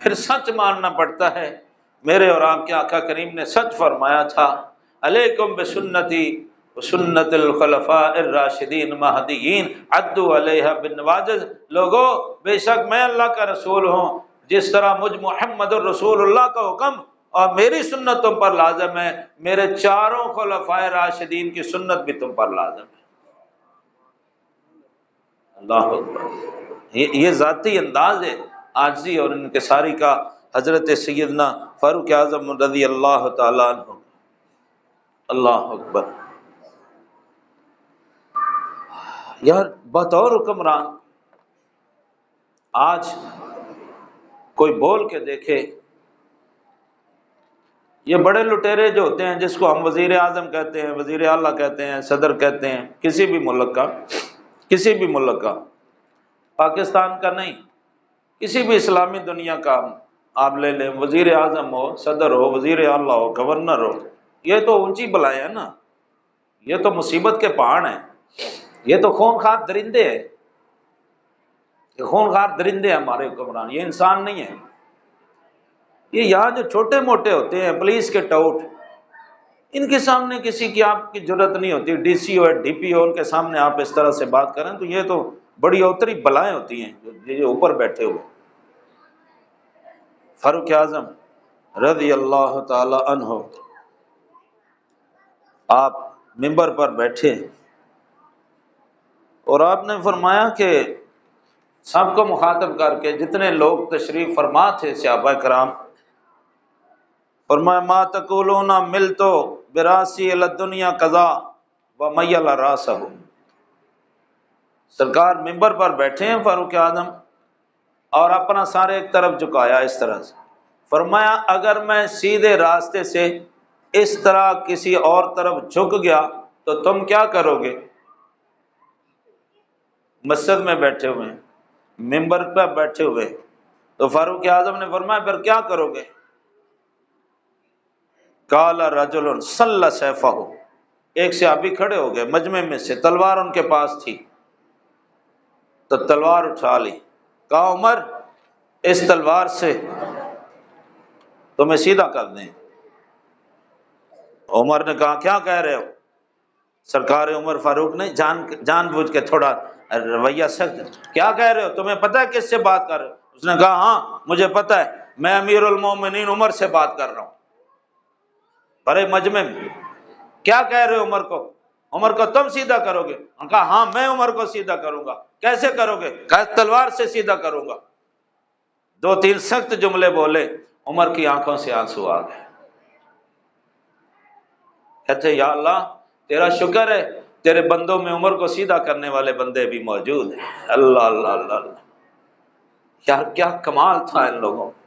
پھر سچ ماننا پڑتا ہے۔ میرے اور آپ کے آقا کریم نے سچ فرمایا تھا، علیکم بسنتی وسنت الخلفاء الراشدین مہدیین عدوا علیہا بالنواجذ۔ لوگو بے شک میں اللہ کا رسول ہوں، جس طرح مجھ محمد الرسول اللہ کا حکم اور میری سنت تم پر لازم ہے، میرے چاروں خلفاء راشدین کی سنت بھی تم پر لازم ہے۔ اللہ اکبر، یہ ذاتی انداز ہے عاجزی اور انکساری کا حضرت سیدنا فاروق اعظم رضی اللہ تعالیٰ عنہ۔ اللہ اکبر۔ یار بطور حکمران آج کوئی بول کے دیکھے، یہ بڑے لٹیرے جو ہوتے ہیں جس کو ہم وزیر اعظم کہتے ہیں، وزیر اعلیٰ کہتے ہیں، صدر کہتے ہیں، کسی بھی ملک کا، پاکستان کا نہیں، کسی بھی اسلامی دنیا کا آپ لے لیں، وزیر اعظم ہو، صدر ہو، وزیر اعلیٰ ہو، گورنر ہو، یہ تو اونچی بلائیں ہیں نا، یہ تو مصیبت کے پہاڑ ہیں، یہ تو خونخوار درندے ہیں، یہ خونخوار درندے ہیں ہمارے حکمران، یہ انسان نہیں ہے۔ یہ یہاں جو چھوٹے موٹے ہوتے ہیں پولیس کے ٹاؤٹ، ان کے سامنے کسی کی آپ کی جرت نہیں ہوتی، D C O D P او، ان کے سامنے آپ اس طرح سے بات کریں تو یہ تو بڑی اوتری بلائیں ہوتی ہیں جو اوپر بیٹھے ہوئے۔ فاروق اعظم رضی اللہ تعالی عنہ آپ منبر پر بیٹھے اور آپ نے فرمایا کہ سب کو مخاطب کر کے جتنے لوگ تشریف فرما تھے صحابہ کرام، فرمایا ما تقولون ملتو براسی الی الدنیا قضا ومیل راسہ۔ سرکار منبر پر بیٹھے ہیں فاروق اعظم اور اپنا سارے ایک طرف جھکایا اس طرح سے، فرمایا اگر میں سیدھے راستے سے اس طرح کسی اور طرف جھک گیا تو تم کیا کرو گے؟ مسجد میں بیٹھے ہوئے ہیں، منبر پہ بیٹھے ہوئے، تو فاروق اعظم نے فرمایا پھر کیا کرو گے؟ قال رجل سل سیفہ، ایک صحابی کھڑے ہو گئے مجمع میں سے، تلوار ان کے پاس تھی تو تلوار اٹھا لی، کہا عمر اس تلوار سے تمہیں سیدھا کر دیں۔ عمر نے کہا کیا کہہ رہے ہو؟ سرکار عمر فاروق نے جان بوجھ کے تھوڑا رویہ سخت، کیا کہہ رہے ہو؟ تمہیں پتہ ہے کس سے بات کر رہے ہو؟ اس نے کہا ہاں مجھے پتہ ہے، میں امیر المومنین عمر سے بات کر رہا ہوں بڑے مجمع میں۔ کیا کہہ رہے ہو عمر کو؟ عمر کو تم سیدھا کرو گے؟ ہم کہا ہاں میں عمر کو سیدھا کروں گا۔ کیسے کرو گے؟ کہا تلوار سے سیدھا کروں گا۔ دو تین سخت جملے بولے، عمر کی آنکھوں سے آنسو آ گئے، کہتے یا اللہ تیرا شکر ہے تیرے بندوں میں عمر کو سیدھا کرنے والے بندے بھی موجود ہیں۔ اللہ اللہ اللہ اللہ، یار کیا کمال تھا ان لوگوں میں،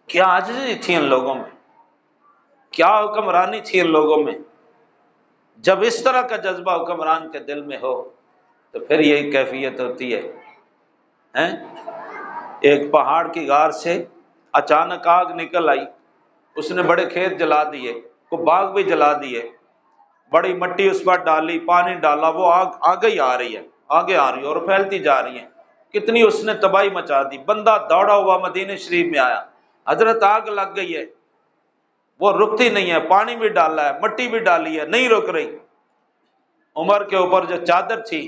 کیا عاجزی تھی ان لوگوں میں، کیا حکمرانی تھی ان لوگوں میں۔ جب اس طرح کا جذبہ حکمران کے دل میں ہو تو پھر یہی کیفیت ہوتی ہے۔ ایک پہاڑ کی غار سے اچانک آگ نکل آئی، اس نے بڑے کھیت جلا دیے، کو باغ بھی جلا دیے، بڑی مٹی اس پر ڈالی، پانی ڈالا، وہ آگ آگے ہی آ رہی ہے، آگے آ رہی ہے اور پھیلتی جا رہی ہے، کتنی اس نے تباہی مچا دی۔ بندہ دوڑا ہوا مدینہ شریف میں آیا، حضرت آگ لگ گئی ہے، وہ رکتی نہیں ہے، پانی بھی ڈالا ہے، مٹی بھی ڈالی ہے، نہیں رک رہی۔ عمر کے اوپر جو چادر تھی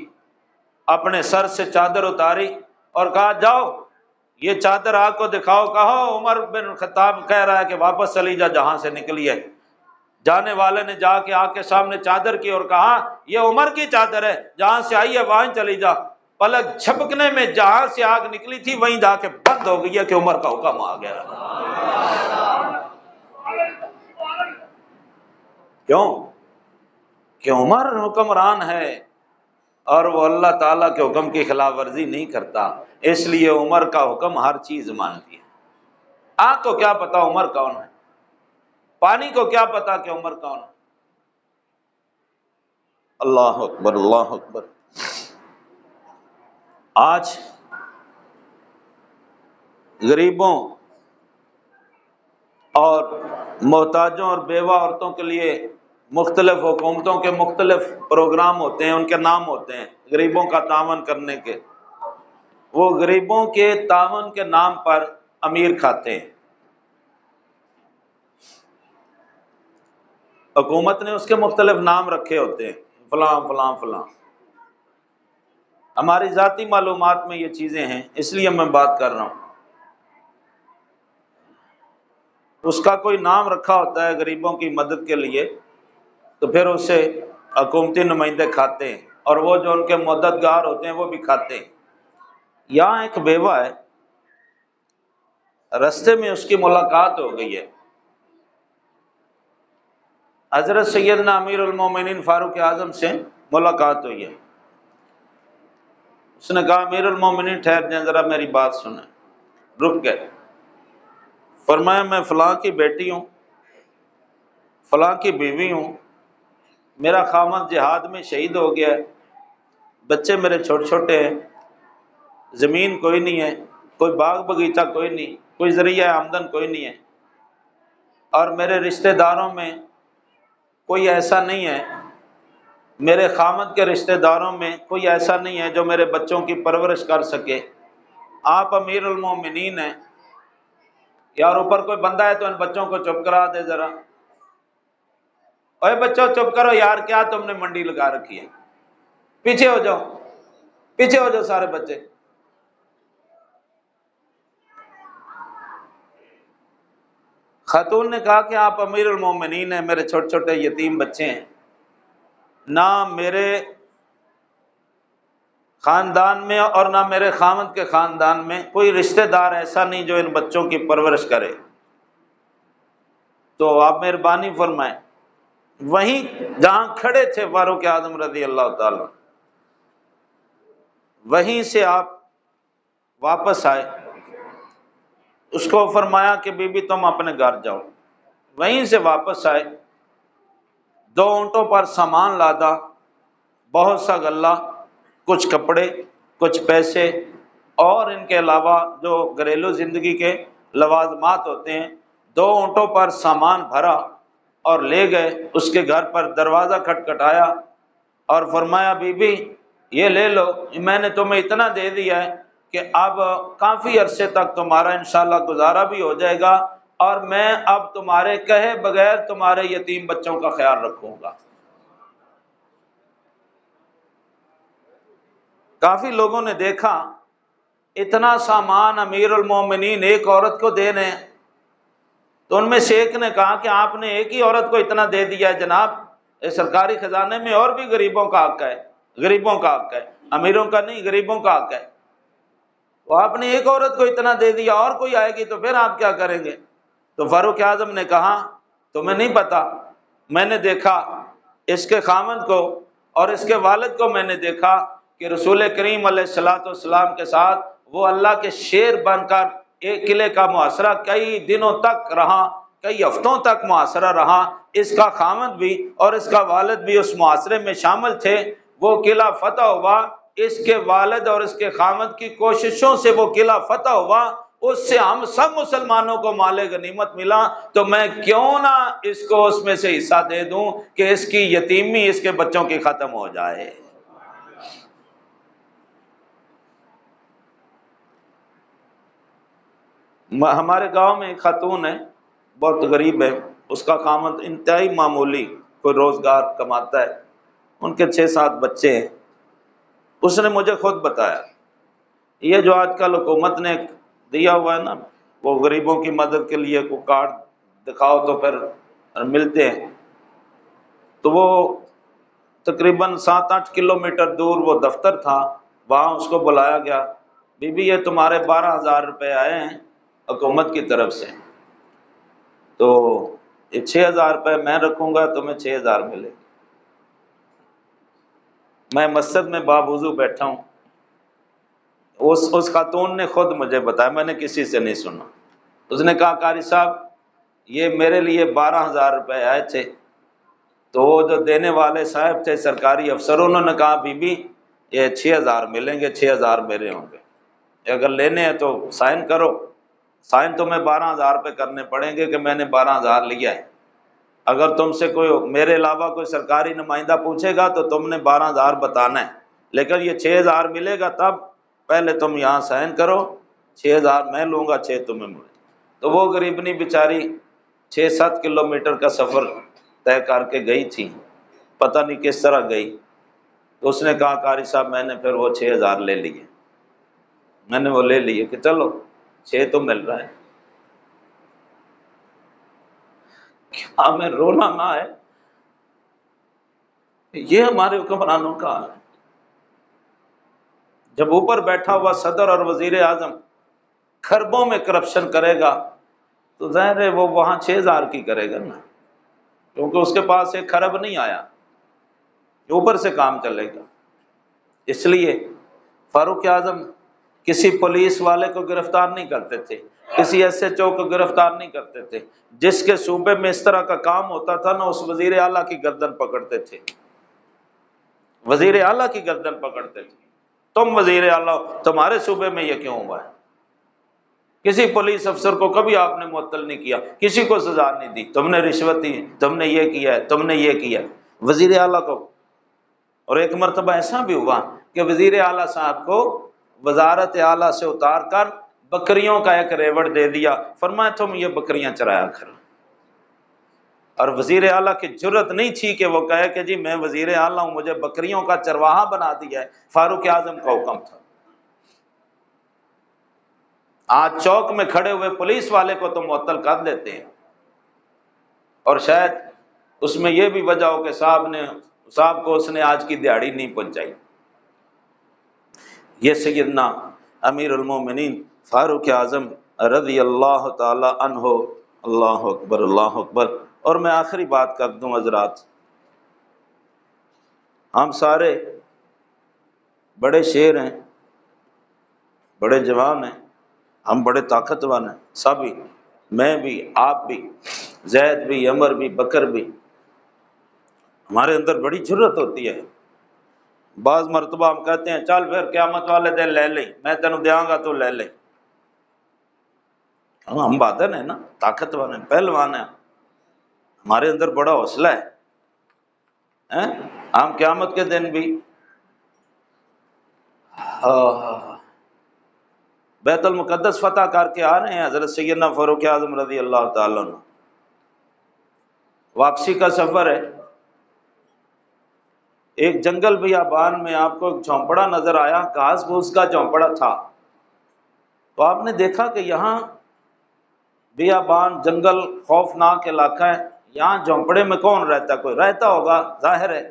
اپنے سر سے چادر اتاری اور کہا جاؤ یہ چادر آگ کو دکھاؤ۔ کہا عمر بن خطاب کہہ رہا ہے کہ واپس چلی جا جہاں سے نکلی ہے۔ جانے والے نے جا کے آگ کے سامنے چادر کی اور کہا یہ عمر کی چادر ہے، جہاں سے آئی ہے وہیں چلی جا۔ پلک جھپکنے میں جہاں سے آگ نکلی تھی وہیں جا کے بند ہو گئی ہے کہ عمر کا حکم آ گیا۔ کیوں؟ کہ عمر حکمران ہے اور وہ اللہ تعالیٰ کے حکم کی خلاف ورزی نہیں کرتا، اس لیے عمر کا حکم ہر چیز مانتی ہے۔ آگ کو کیا پتا عمر کون ہے، پانی کو کیا پتا کہ عمر کون ہے۔ اللہ اکبر اللہ اکبر۔ آج غریبوں اور محتاجوں اور بیوہ عورتوں کے لیے مختلف حکومتوں کے مختلف پروگرام ہوتے ہیں، ان کے نام ہوتے ہیں غریبوں کا تعاون کرنے کے۔ وہ غریبوں کے تعاون کے نام پر امیر کھاتے ہیں، حکومت نے اس کے مختلف نام رکھے ہوتے ہیں، فلاں فلاں فلاں۔ ہماری ذاتی معلومات میں یہ چیزیں ہیں، اس لیے میں بات کر رہا ہوں۔ اس کا کوئی نام رکھا ہوتا ہے غریبوں کی مدد کے لیے، تو پھر اسے حکومتی نمائندے کھاتے ہیں، اور وہ جو ان کے مددگار ہوتے ہیں وہ بھی کھاتے ہیں۔ یہاں ایک بیوہ ہے، رستے میں اس کی ملاقات ہو گئی ہے، حضرت سیدنا امیر المومنین فاروق اعظم سے ملاقات ہوئی ہے۔ اس نے کہا امیر المومنین ٹھہر جائیں، ذرا میری بات سنیں۔ رک گئے، فرمایا میں فلاں کی بیٹی ہوں، فلاں کی بیوی ہوں، میرا خامد جہاد میں شہید ہو گیا ہے، بچے میرے چھوٹے چھوٹے ہیں، زمین کوئی نہیں ہے، کوئی باغ باغیچہ کوئی نہیں، کوئی ذریعہ آمدن کوئی نہیں ہے، اور میرے رشتہ داروں میں کوئی ایسا نہیں ہے، میرے خامد کے رشتہ داروں میں کوئی ایسا نہیں ہے جو میرے بچوں کی پرورش کر سکے۔ آپ امیر المومنین ہیں، یار اوپر کوئی بندہ ہے تو ان بچوں کو چپ کرا دے ذرا۔ اوے بچوں چپ کرو یار، کیا تم نے منڈی لگا رکھی ہے، پیچھے ہو جاؤ، پیچھے ہو جاؤ سارے بچے۔ خاتون نے کہا کہ آپ امیر المومنین ہیں، میرے چھوٹے چھوٹے یتیم بچے ہیں، نہ میرے خاندان میں اور نہ میرے خامد کے خاندان میں کوئی رشتہ دار ایسا نہیں جو ان بچوں کی پرورش کرے، تو آپ مہربانی فرمائیں۔ وہیں جہاں کھڑے تھے فاروق اعظم رضی اللہ تعالیٰ، وہیں سے آپ واپس آئے، اس کو فرمایا کہ بی بی تم اپنے گھر جاؤ۔ وہیں سے واپس آئے، 2 اونٹوں پر سامان لادا، بہت سا غلہ، کچھ کپڑے، کچھ پیسے، اور ان کے علاوہ جو گھریلو زندگی کے لوازمات ہوتے ہیں، 2 اونٹوں پر سامان بھرا اور لے گئے۔ اس کے گھر پر دروازہ کھٹکھٹایا اور فرمایا بی بی یہ لے لو، میں نے تمہیں اتنا دے دیا ہے کہ اب کافی عرصے تک تمہارا انشاءاللہ گزارا بھی ہو جائے گا، اور میں اب تمہارے کہے بغیر تمہارے یتیم بچوں کا خیال رکھوں گا۔ کافی لوگوں نے دیکھا اتنا سامان امیر المومنین ایک عورت کو دے رہے ہیں، تو ان میں سے ایک نے کہا کہ آپ نے ایک ہی عورت کو اتنا دے دیا ہے جناب، اس سرکاری خزانے میں اور بھی غریبوں کا حق ہے، غریبوں کا حق ہے، امیروں کا نہیں، غریبوں کا حق ہے، تو آپ نے ایک عورت کو اتنا دے دیا، اور کوئی آئے گی تو پھر آپ کیا کریں گے؟ تو فاروق اعظم نے کہا تمہیں نہیں پتا، میں نے دیکھا اس کے خامد کو اور اس کے والد کو، میں نے دیکھا کہ رسول کریم علیہ الصلوۃ والسلام کے ساتھ وہ اللہ کے شیر بن کر ایک قلعے کا محاصرہ کئی دنوں تک رہا، کئی ہفتوں تک محاصرہ رہا، اس کا خامد بھی اور اس کا والد بھی اس محاصرے میں شامل تھے، وہ قلعہ فتح ہوا، اس کے والد اور اس کے خامد کی کوششوں سے وہ قلعہ فتح ہوا، اس سے ہم سب مسلمانوں کو مال غنیمت ملا، تو میں کیوں نہ اس کو اس میں سے حصہ دے دوں کہ اس کی یتیمی اس کے بچوں کی ختم ہو جائے۔ ہمارے گاؤں میں ایک خاتون ہے، بہت غریب ہے، اس کا خامد انتہائی معمولی کوئی روزگار کماتا ہے، ان کے 6-7 بچے ہیں۔ اس نے مجھے خود بتایا یہ جو آج کل حکومت نے دیا ہوا ہے نا، وہ غریبوں کی مدد کے لیے کو کارڈ دکھاؤ تو پھر ملتے ہیں، تو وہ تقریباً 7-8 کلومیٹر دور وہ دفتر تھا، وہاں اس کو بلایا گیا، بی بی یہ تمہارے 12,000 روپے آئے ہیں حکومت کی طرف سے، تو یہ 6,000 روپے میں رکھوں گا، تمہیں 6,000 ملے۔ میں مسجد میں باوضو بیٹھا ہوں، اس خاتون نے خود مجھے بتایا، میں نے کسی سے نہیں سنا، اس نے کہا قاری صاحب یہ میرے لیے 12,000 روپے آئے تھے، تو وہ جو دینے والے صاحب تھے سرکاری افسر، انہوں نے کہا بی بی یہ 6,000 ملیں گے، 6,000 میرے ہوں گے، اگر لینے ہیں تو سائن کرو، سائن تمہیں 12,000 روپے کرنے پڑیں گے کہ میں نے 12,000 لیا ہے، اگر تم سے کوئی میرے علاوہ کوئی سرکاری نمائندہ پوچھے گا تو تم نے 12,000 بتانا ہے، لیکن یہ 6,000 ملے گا تب پہلے تم یہاں سائن کرو، 6,000 میں لوں گا، 6 تمہیں ملے۔ تو وہ غریبنی بیچاری 6-7 کلومیٹر کا سفر طے کر کے گئی تھی، پتہ نہیں کس طرح گئی۔ تو اس نے کہا قاری صاحب میں نے پھر وہ 6,000 لے لیے، میں نے وہ لے لیے کہ چلو 6 تو مل رہا ہے، کیا ہمیں رونا نہ ہے؟ یہ ہمارے حکمرانوں کا حال ہے۔ جب اوپر بیٹھا ہوا صدر اور وزیر اعظم کھربوں میں کرپشن کرے گا تو ظاہر ہے وہ وہاں 6,000 کی کرے گا نا، کیونکہ اس کے پاس 1 کھرب نہیں آیا، اوپر سے کام چلے گا۔ اس لیے فاروق اعظم کسی پولیس والے کو گرفتار نہیں کرتے تھے، کسی ایس ایچ او کو گرفتار نہیں کرتے تھے، جس کے صوبے میں اس طرح کا کام ہوتا تھا نا اس وزیر اعلیٰ کی گردن پکڑتے تھے، وزیر اعلیٰ کی گردن پکڑتے تھے، تم وزیر اعلیٰ تمہارے صوبے میں یہ کیوں ہوا ہے؟ کسی پولیس افسر کو کبھی آپ نے معطل نہیں کیا، کسی کو سزا نہیں دی، تم نے رشوت دی، تم نے یہ کیا ہے، تم نے یہ کیا ہے، وزیر اعلیٰ کو۔ اور ایک مرتبہ ایسا بھی ہوا کہ وزیر اعلیٰ صاحب کو وزارت اعلیٰ سے اتار کر بکریوں کا ایک ریوڑ دے دیا، فرمایا تم یہ بکریاں چرایا کرو۔ اور وزیر اعلیٰ کی جرت نہیں تھی کہ وہ کہے کہ جی میں وزیر اعلیٰ ہوں، مجھے بکریوں کا چرواہا بنا دیا ہے، فاروق اعظم کا حکم تھا۔ آج چوک میں کھڑے ہوئے پولیس والے کو تو معطل کر دیتے ہیں، اور شاید اس میں یہ بھی وجہ ہو کہ صاحب کو اس نے آج کی دیہاڑی نہیں پہنچائی۔ یہ سیدنا امیر المومنین فاروق اعظم رضی اللہ تعالی عنہ، اللہ اکبر اللہ اکبر۔ اور میں آخری بات کر دوں حضرات، ہم سارے بڑے شیر ہیں، بڑے جوان ہیں، ہم بڑے طاقتور ہیں، سبھی، میں بھی، آپ بھی، زید بھی، عمر بھی، بکر بھی، ہمارے اندر بڑی جرت ہوتی ہے۔ بعض مرتبہ ہم کہتے ہیں چل پھر قیامت والے دن لے لیں، میں تینوں دیاں گا تو لے لیں۔ ہم بہادر ہیں نا، طاقتور ہیں، پہلوان ہیں، ہمارے اندر بڑا حوصلہ ہے، ہم قیامت کے دن بھی بیت المقدس فتح کر کے آ رہے ہیں۔ حضرت سیدنا فاروق اعظم رضی اللہ تعالیٰ عنہ، واپسی کا سفر ہے، ایک جنگل بیابان میں آپ کو ایک جھونپڑا نظر آیا، گھاس پھوس کا جھونپڑا تھا۔ تو آپ نے دیکھا کہ یہاں بیابان، جنگل، خوفناک علاقہ ہے، یہاں جھونپڑے میں کون رہتا ہے؟ کوئی رہتا ہوگا ظاہر ہے،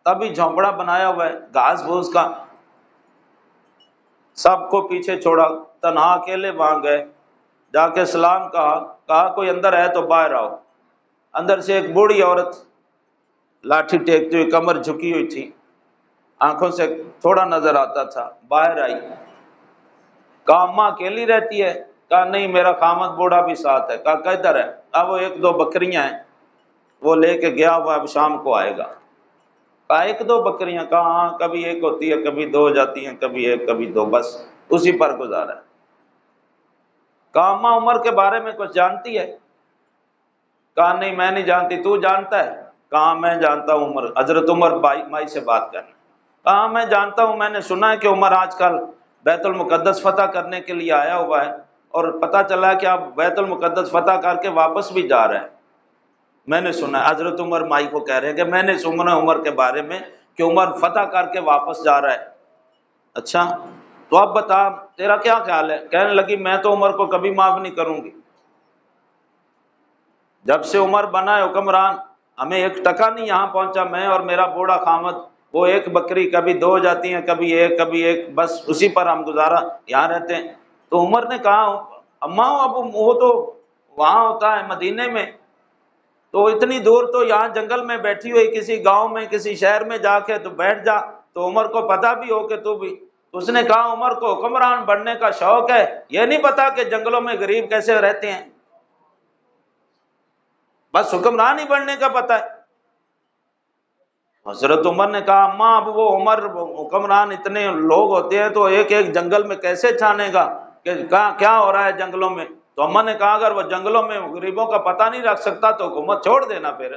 تبھی جھونپڑا بنایا ہوا ہے گھاس پھوس کا۔ سب کو پیچھے چھوڑا، تنہا اکیلے وہاں گئے، جا کے سلام کہا کوئی اندر ہے تو باہر آؤ۔ اندر سے ایک بوڑھی عورت لاٹھی ٹیکتی ہوئی، کمر جھکی ہوئی تھی، آنکھوں سے تھوڑا نظر آتا تھا، باہر آئی۔ کہا اماں اکیلی رہتی ہے؟ کہا نہیں میرا خامد بوڑھا بھی ساتھ ہے۔ کہا کدھر ہے؟ کہا وہ 1-2 بکریاں ہیں، وہ لے کے گیا ہوا، اب شام کو آئے گا۔ کہا 1-2 بکریاں؟ کہا ہاں، کبھی 1 ہوتی ہے، کبھی 2 ہو جاتی ہیں، کبھی 1 کبھی 2، بس اسی پر گزارا ہے۔ کہا اماں عمر کے بارے میں کچھ جانتی ہے؟ کہا نہیں میں نہیں جانتی، تو جانتا ہے؟ کہا میں جانتا ہوں عمر، حضرت عمر مائی سے بات کرنا۔ کہا میں جانتا ہوں، میں نے سنا ہے کہ عمر آج کل بیت المقدس فتح کرنے کے لیے آیا ہوا ہے، اور پتہ چلا ہے کہ آپ بیت المقدس فتح کر کے واپس بھی جا رہے ہیں، میں نے سنا ہے۔ حضرت عمر مائی کو کہہ رہے ہیں کہ میں نے سنا عمر کے بارے میں کہ عمر فتح کر کے واپس جا رہا ہے۔ اچھا تو اب بتا تیرا کیا خیال ہے؟ کہنے لگی میں تو عمر کو کبھی معاف نہیں کروں گی، جب سے عمر بنا ہے حکمران ہمیں 1 ٹکا نہیں یہاں پہنچا، میں اور میرا بوڑھا خامد، وہ 1 بکری کبھی 2 ہو جاتی ہیں، کبھی 1 کبھی 1، بس اسی پر ہم گزارا یہاں رہتے ہیں۔ تو عمر نے کہا اماں اب وہ تو وہاں ہوتا ہے مدینے میں، تو اتنی دور تو یہاں جنگل میں بیٹھی ہوئی کسی گاؤں میں کسی شہر میں جا کے تو بیٹھ جا، تو عمر کو پتہ بھی ہو کہ تو بھی۔ اس نے کہا عمر کو حکمران بننے کا شوق ہے، یہ نہیں پتا کہ جنگلوں میں غریب کیسے رہتے ہیں، بس حکمران ہی بننے کا پتہ ہے۔ حضرت عمر نے کہا اماں اب وہ عمر حکمران اتنے لوگ ہوتے ہیں تو ایک جنگل میں کیسے چھانے گا کہ کیا ہو رہا ہے جنگلوں میں؟ تو اماں نے کہا اگر وہ جنگلوں میں غریبوں کا پتہ نہیں رکھ سکتا تو حکومت چھوڑ دینا، پھر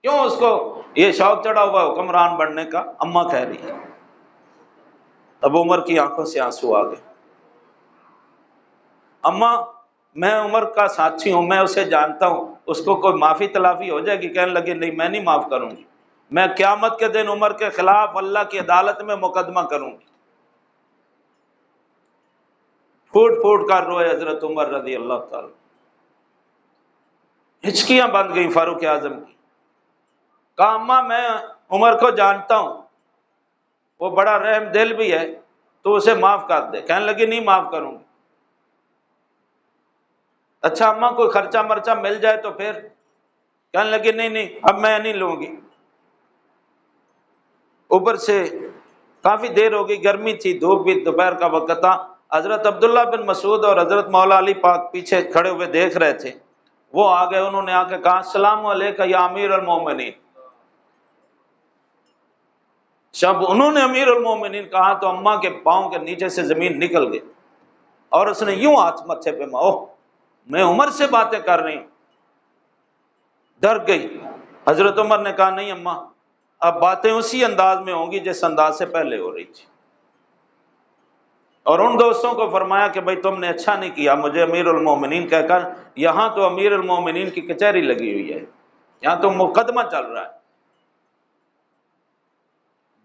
کیوں اس کو یہ شوق چڑھا ہوا حکمران بننے کا؟ اماں کہہ رہی ہے۔ اب عمر کی آنکھوں سے آنسو آ گئے۔ اماں میں عمر کا ساتھی ہوں، میں اسے جانتا ہوں، اس کو کوئی معافی تلافی ہو جائے گی؟ کہنے لگے نہیں، میں نہیں معاف کروں گی، میں قیامت کے دن عمر کے خلاف اللہ کی عدالت میں مقدمہ کروں گی۔ پھوٹ پھوٹ کر روئے حضرت عمر رضی اللہ تعالی، ہچکیاں بند گئیں فاروق اعظم کی۔ کہا اماں میں عمر کو جانتا ہوں، وہ بڑا رحم دل بھی ہے، تو اسے معاف کر دے۔ کہنے لگی نہیں معاف کروں گی۔ اچھا اماں کوئی خرچہ مرچہ مل جائے تو پھر؟ کہنے لگی نہیں نہیں اب میں نہیں لوں گی۔ اوپر سے کافی دیر ہو گئی، گرمی تھی، دھوپ بھی دوپہر کا وقت تھا۔ حضرت عبداللہ بن مسعود اور حضرت مولا علی پاک پیچھے کھڑے ہوئے دیکھ رہے تھے، وہ آ گئے، انہوں نے آ کے کہا السلام علیکم یا امیر المومنین۔ جب انہوں نے امیر المومنین کہا تو اماں کے پاؤں کے نیچے سے زمین نکل گئی، اور اس نے یوں ہاتھ متھے پہ ماں، میں عمر سے باتیں کر رہی ہوں، ڈر گئی۔ حضرت عمر نے کہا نہیں اماں، اب باتیں اسی انداز میں ہوں گی جس انداز سے پہلے ہو رہی تھی۔ اور ان دوستوں کو فرمایا کہ بھائی تم نے اچھا نہیں کیا مجھے امیر المومنین کہہ کر، یہاں تو امیر المومنین کی کچہری لگی ہوئی ہے، یہاں تو مقدمہ چل رہا ہے۔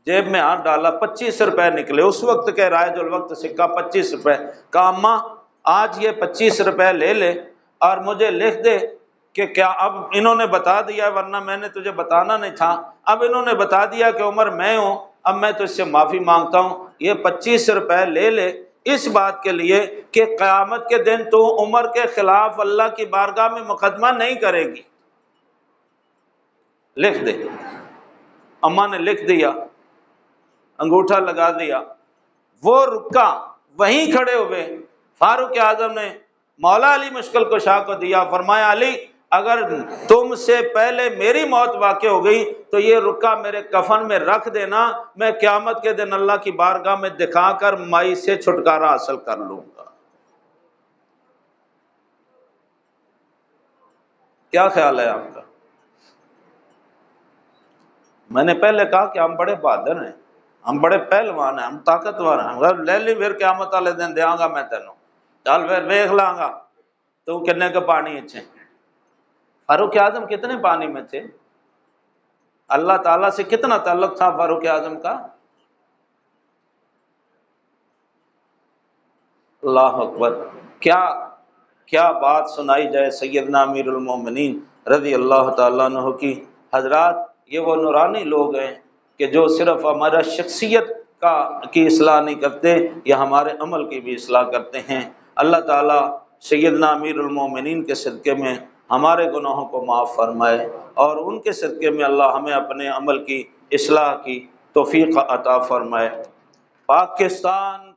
جیب میں ہاتھ ڈالا، 25 روپے نکلے، اس وقت کے رائج الوقت سکہ 25 روپے۔ کہا اماں آج یہ 25 روپے لے لے اور مجھے لکھ دے کہ کیا اب انہوں نے بتا دیا، ورنہ میں نے تجھے بتانا نہیں تھا، اب انہوں نے بتا دیا کہ عمر میں ہوں، اب میں تجھ سے معافی مانگتا ہوں، یہ 25 روپے لے لے اس بات کے لیے کہ قیامت کے دن تو عمر کے خلاف اللہ کی بارگاہ میں مقدمہ نہیں کرے گی، لکھ دے۔ اماں نے لکھ دیا، انگوٹھا لگا دیا، وہ رکا، وہیں کھڑے ہوئے فاروق اعظم نے مولا علی مشکل کشا کو دیا، فرمایا علی اگر تم سے پہلے میری موت واقع ہو گئی تو یہ رکا میرے کفن میں رکھ دینا، میں قیامت کے دن اللہ کی بارگاہ میں دکھا کر مائی سے چھٹکارا حاصل کر لوں گا۔ کیا خیال ہے آپ کا؟ میں نے پہلے کہا کہ ہم بڑے بہادر ہیں، ہم بڑے پہلوان ہیں، ہم طاقتور ہیں، اگر لے لی پھر قیامت والے دن دیاں گا میں تینوں، چل پھر دیکھ لاں گا تو کنے کے پانی اچھے۔ فاروق اعظم کتنے پانی میں تھے؟ اللہ تعالیٰ سے کتنا تعلق تھا فاروق اعظم کا؟ اللہ اکبر! کیا بات سنائی جائے سیدنا امیر المومنین رضی اللہ تعالیٰ عنہ کی۔ حضرات یہ وہ نورانی لوگ ہیں کہ جو صرف ہمارا شخصیت کی اصلاح نہیں کرتے، یا ہمارے عمل کی بھی اصلاح کرتے ہیں۔ اللہ تعالیٰ سیدنا امیر المومنین کے صدقے میں ہمارے گناہوں کو معاف فرمائے، اور ان کے صدقے میں اللہ ہمیں اپنے عمل کی اصلاح کی توفیق عطا فرمائے۔ پاکستان